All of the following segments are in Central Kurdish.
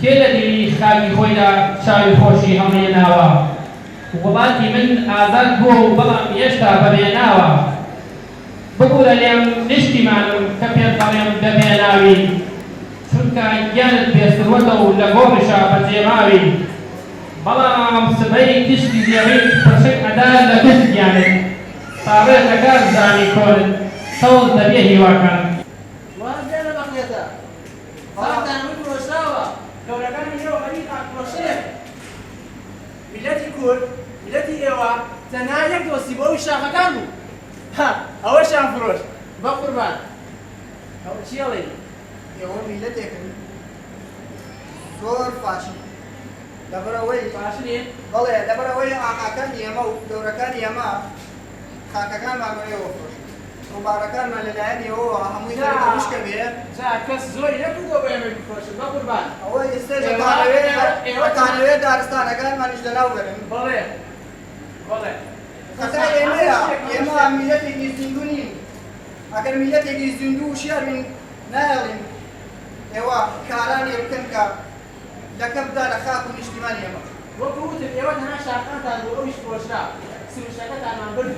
کێ لە دیری خاکی خۆیدا چاوی خۆشی هەڵێناوە وڵاتی من ئازاد بووە و بەڵام هێشتا بەبێناوە ببوورە لێم نیشتیمانم کە پێت بەڵێم دەبێناوی چونکە گیانت پێسروەتە و لە گۆڕیشا بەجێماوی بەڵام سبەی کشتی زێڕی پرشک ئەدار لە کشت گیانت ساڕێت لەگار زانی کۆرت سەوز دەبێ هیواکان وازێنە بەقێتە فاتانوی پرۆشراوە گەورەکانی ئێوە خەریقا پرۆشەیە میلەتی کورد میلەتی ئێوە تەنها یەک دۆستی بۆ ئەوی شاخەکان بوو ئەوەشیان فرۆش بە قوربان ئەوە چیەڵێ ئێوە میلەتێکن زۆر فاشن لەبەرەوەی باشنێ بەڵێ لەبەرەوەی ئاقاکانی ئێمە و گەورەکانی ئێمە خاکەکانمان بەێوە فرۆش ڕووبارەکانمان لەلایەنیەوە هەمووی تەریکە بێ جا کەس زۆری نەکردەوە بە ئێمە بفرۆشن بە قوربان ئەوە ئێستێژەکانەوێت دارستانەکانمانیش لەناو بەرن بەڵێ بەڵێ خەسای ئێمەیە ئێمە میلەتێکی زیندوو نین ئەگەر میلەتێکی زیندوو و شیار بین نایەڵین ئێوە کارانی بکەن کە لەکەمدا لە خاک و نیشتیمانی ئێمە وەکو وتم ئێوە تەنها شاخانتان بۆ ئەویش فرۆشرا سروشتەکەتانمان برد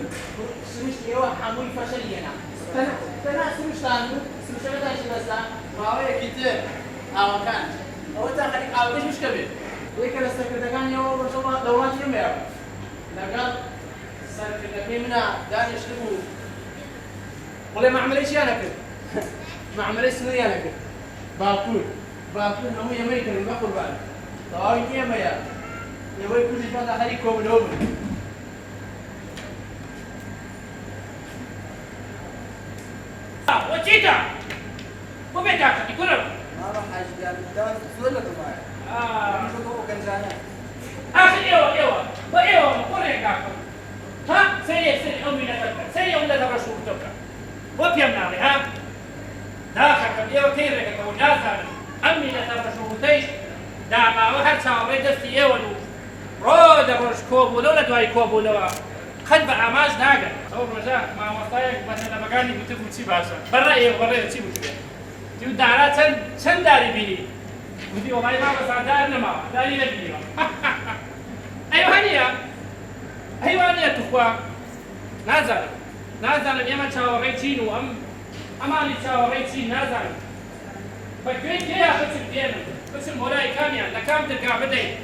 سروشتی ئێوە هەمووی فەشەل هێنا تەنها سروشتان بوو سروشتەکەتانشی بەستا ماوەیەکی تر ئاوەکان ئەوەتان خەریک ئاوەکەش بشکە بێت یەکە لە سەرکردەکانیەوە بەشەڵا لە وڵاتی ئێمەیە لەگەڵ سەرکردەکەی منە دانیشتم بوو وڵێ مەعمەلەی چیان نەکرد مەعمەلەی سنەیان نەکرد باکوور هەموو ئێمەی کردن بە قوربان تەواوی ئێمەیە ئێوەی کوردی فەتا خەریک کۆبنەوە بن وەچیتە بۆ بێتاقەتی کوڕم ماڵە حاجیان زۆر لە دڵایە بۆ گەنجانە ئاخر ئێوە بە ئێوە قوڕێک داکەم ها سەری ئەو میلەتە بکە سەری ئەو میلەتە ڕەشوو بکە بۆ پێم ناڵێ ها داخەکەم ئێوە پێی ڕێگەکەەوە نازانم ئەم میلەتە ڕەشووتەیش داماوە هەر چاوەڕێی دەستی ئێوە و ڕۆ دەڕۆژ کۆبوونەوە لە دوای کۆبوونەوە قەت بە ئاماژ ناگەن ئەو ڕۆژە مامۆستایەک بەنەلەمەکانی گوتبوو چی باشە بەڕێ بەڕێ چی بوو دیو دارا چەند داری بینی گوتی وڵای مامۆستا دار نەماوە داری نەبینیوە ئەیوانە توخوا نازانم ئێمە چاوەڕێی چین و ئەمانی چاوەڕێی چین نازانم بەگوێی تێیا بچم دێنم بچم هۆلای کامیان لە کام دەرگا بدەین